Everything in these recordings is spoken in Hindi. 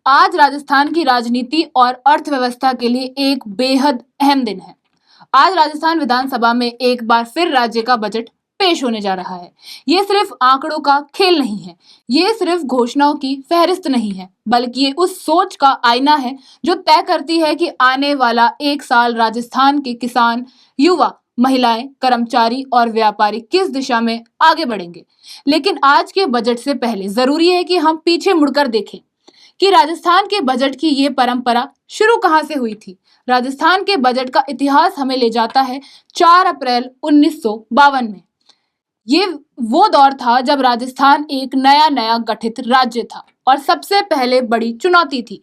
आज राजस्थान की राजनीति और अर्थव्यवस्था के लिए एक बेहद अहम दिन है। आज राजस्थान विधानसभा में एक बार फिर राज्य का बजट पेश होने जा रहा है। ये सिर्फ आंकड़ों का खेल नहीं है, ये सिर्फ घोषणाओं की फहरिस्त नहीं है, बल्कि ये उस सोच का आईना है जो तय करती है कि आने वाला एक साल राजस्थान के किसान, युवा, महिलाएं, कर्मचारी और व्यापारी किस दिशा में आगे बढ़ेंगे। लेकिन आज के बजट से पहले जरूरी है कि हम पीछे मुड़कर देखें कि राजस्थान के बजट की ये परंपरा शुरू कहां से हुई थी। राजस्थान के बजट का इतिहास हमें ले जाता है 4 अप्रैल 1952 में। ये वो दौर था जब राजस्थान एक नया नया गठित राज्य था और सबसे पहले बड़ी चुनौती थी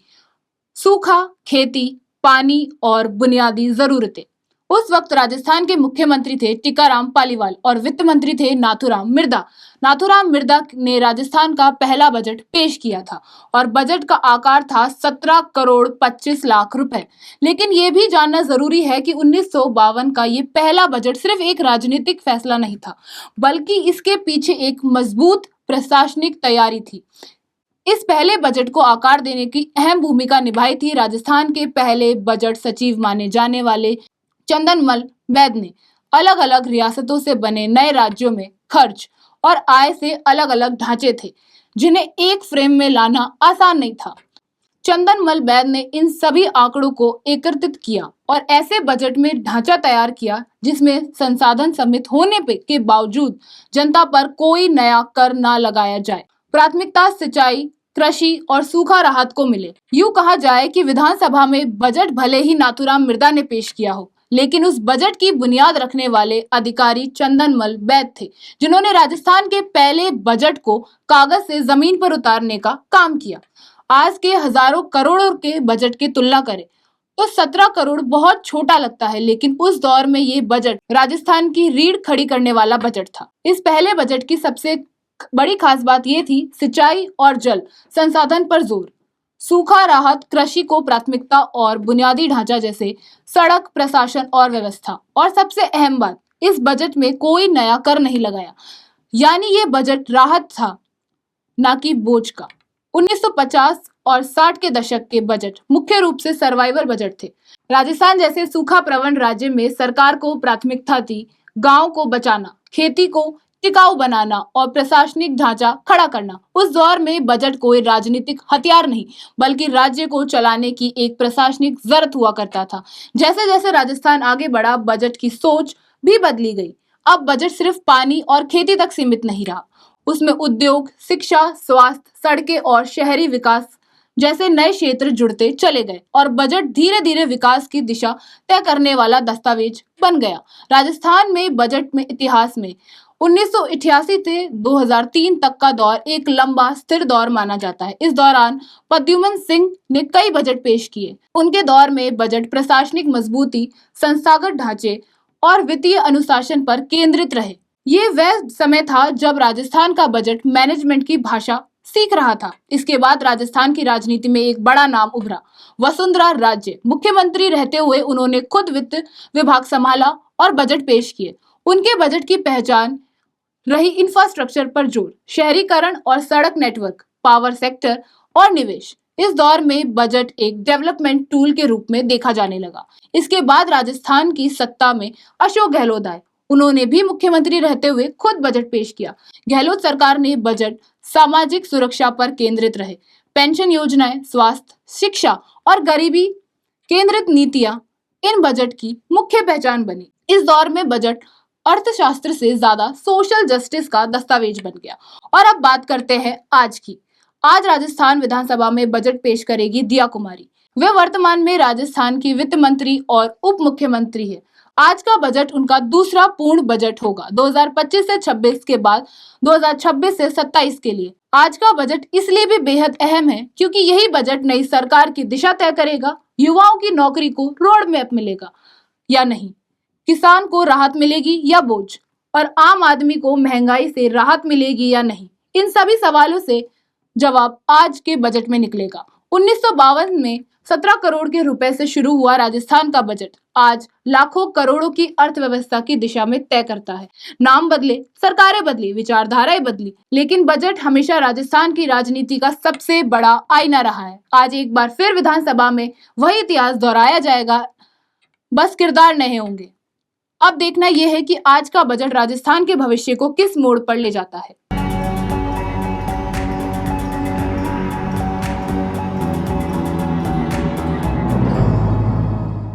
सूखा, खेती, पानी और बुनियादी जरूरतें। उस वक्त राजस्थान के मुख्यमंत्री थे टीकाराम पालीवाल और वित्त मंत्री थे नाथूराम मिर्धा। नाथूराम मिर्धा ने राजस्थान का पहला बजट पेश किया था और बजट का आकार था 17 करोड़ 25 लाख रुपए। लेकिन ये भी जानना जरूरी है कि 1952 का ये पहला बजट सिर्फ एक राजनीतिक फैसला नहीं था, बल्कि इसके पीछे एक मजबूत प्रशासनिक तैयारी थी। इस पहले बजट को आकार देने की अहम भूमिका निभाई थी राजस्थान के पहले बजट सचिव माने जाने वाले चंदनमल बैद ने। अलग अलग रियासतों से बने नए राज्यों में खर्च और आय से अलग अलग ढांचे थे, जिन्हें एक फ्रेम में लाना आसान नहीं था। चंदनमल बैद ने इन सभी आंकड़ों को एकत्रित किया और ऐसे बजट में ढांचा तैयार किया जिसमें संसाधन सीमित होने के बावजूद जनता पर कोई नया कर ना लगाया जाए। प्राथमिकता सिंचाई, कृषि और सूखा राहत को मिले। यूं कहा जाए कि विधानसभा में बजट भले ही नाथूराम मिर्धा ने पेश किया हो, लेकिन उस बजट की बुनियाद रखने वाले अधिकारी चंदनमल बैद थे, जिन्होंने राजस्थान के पहले बजट को कागज से जमीन पर उतारने का काम किया। आज के हजारों करोड़ों के बजट की तुलना करें तो 17 करोड़ बहुत छोटा लगता है, लेकिन उस दौर में ये बजट राजस्थान की रीढ़ खड़ी करने वाला बजट था। इस पहले बजट की सबसे बड़ी खास बात ये थी सिंचाई और जल संसाधन पर जोर, सूखा राहत, कृषि को प्राथमिकता और बुनियादी ढांचा जैसे सड़क, प्रशासन और व्यवस्था। और सबसे अहम बात, इस बजट में कोई नया कर नहीं लगाया, यानी ये बजट राहत था, ना कि बोझ का। 1950 और 60 के दशक के बजट मुख्य रूप से सर्वाइवल बजट थे। राजस्थान जैसे सूखा प्रवण राज्य में सरकार को प्राथमिकता थी गांव को बचाना, खेती को टिकाऊ बनाना और प्रशासनिक ढांचा खड़ा करना। उस दौर में बजट कोई राजनीतिक हथियार नहीं, बल्कि राज्य को चलाने की एक प्रशासनिक जरूरत हुआ करता था। जैसे जैसे राजस्थान आगे बढ़ा, बजट की सोच भी बदली गई। अब बजट सिर्फ पानी और खेती तक सीमित नहीं रहा, उसमें उद्योग, शिक्षा, स्वास्थ्य, सड़कें और शहरी विकास जैसे नए क्षेत्र जुड़ते चले गए और बजट धीरे धीरे विकास की दिशा तय करने वाला दस्तावेज बन गया। राजस्थान में बजट में इतिहास में 1988 से 2003 तक का दौर एक लंबा स्थिर दौर माना जाता है। इस दौरान प्रद्युमन सिंह ने कई बजट पेश किए। उनके दौर में बजट प्रशासनिक मजबूती, संस्थागत ढांचे और वित्तीय अनुशासन पर केंद्रित रहे। ये वह समय था जब राजस्थान का बजट मैनेजमेंट की भाषा सीख रहा था। इसके बाद राजस्थान की राजनीति में एक बड़ा नाम उभरा, वसुंधरा राजे। मुख्यमंत्री रहते हुए उन्होंने खुद वित्त विभाग संभाला और बजट पेश किए। उनके बजट की पहचान रही इंफ्रास्ट्रक्चर पर जोर, शहरीकरण और सड़क नेटवर्क, पावर सेक्टर और निवेश। इस दौर में बजट एक डेवलपमेंट टूल के रूप में देखा जाने लगा। इसके बाद राजस्थान की सत्ता में अशोक गहलोत आए। उन्होंने भी मुख्यमंत्री रहते हुए खुद बजट पेश किया। गहलोत सरकार ने बजट सामाजिक सुरक्षा पर केंद्रित रहे। पेंशन योजनाएं, स्वास्थ्य, शिक्षा और गरीबी केंद्रित नीतियां इन बजट की मुख्य पहचान बनी। इस दौर में बजट अर्थशास्त्र से ज्यादा सोशल जस्टिस का दस्तावेज बन गया। और अब बात करते हैं आज की। आज राजस्थान विधानसभा में बजट पेश करेगी दिया कुमारी। वे वर्तमान में राजस्थान की वित्त मंत्री और उप मुख्यमंत्री है। आज का बजट उनका दूसरा पूर्ण बजट होगा 2025 से 26 के बाद 2026 से 27 के लिए। आज का बजट इसलिए भी बेहद अहम है क्योंकि यही बजट नई सरकार की दिशा तय करेगा। युवाओं की नौकरी को रोड मैप मिलेगा या नहीं, किसान को राहत मिलेगी या बोझ, और आम आदमी को महंगाई से राहत मिलेगी या नहीं, इन सभी सवालों से जवाब आज के बजट में निकलेगा। 1952 में 17 करोड़ के रुपए से शुरू हुआ राजस्थान का बजट आज लाखों करोड़ों की अर्थव्यवस्था की दिशा में तय करता है। नाम बदले, सरकारें बदली, विचारधाराएं बदली, लेकिन बजट हमेशा राजस्थान की राजनीति का सबसे बड़ा आईना रहा है। आज एक बार फिर विधानसभा में वही इतिहास दोहराया जाएगा, बस किरदार नए होंगे। अब देखना यह है कि आज का बजट राजस्थान के भविष्य को किस मोड़ पर ले जाता है।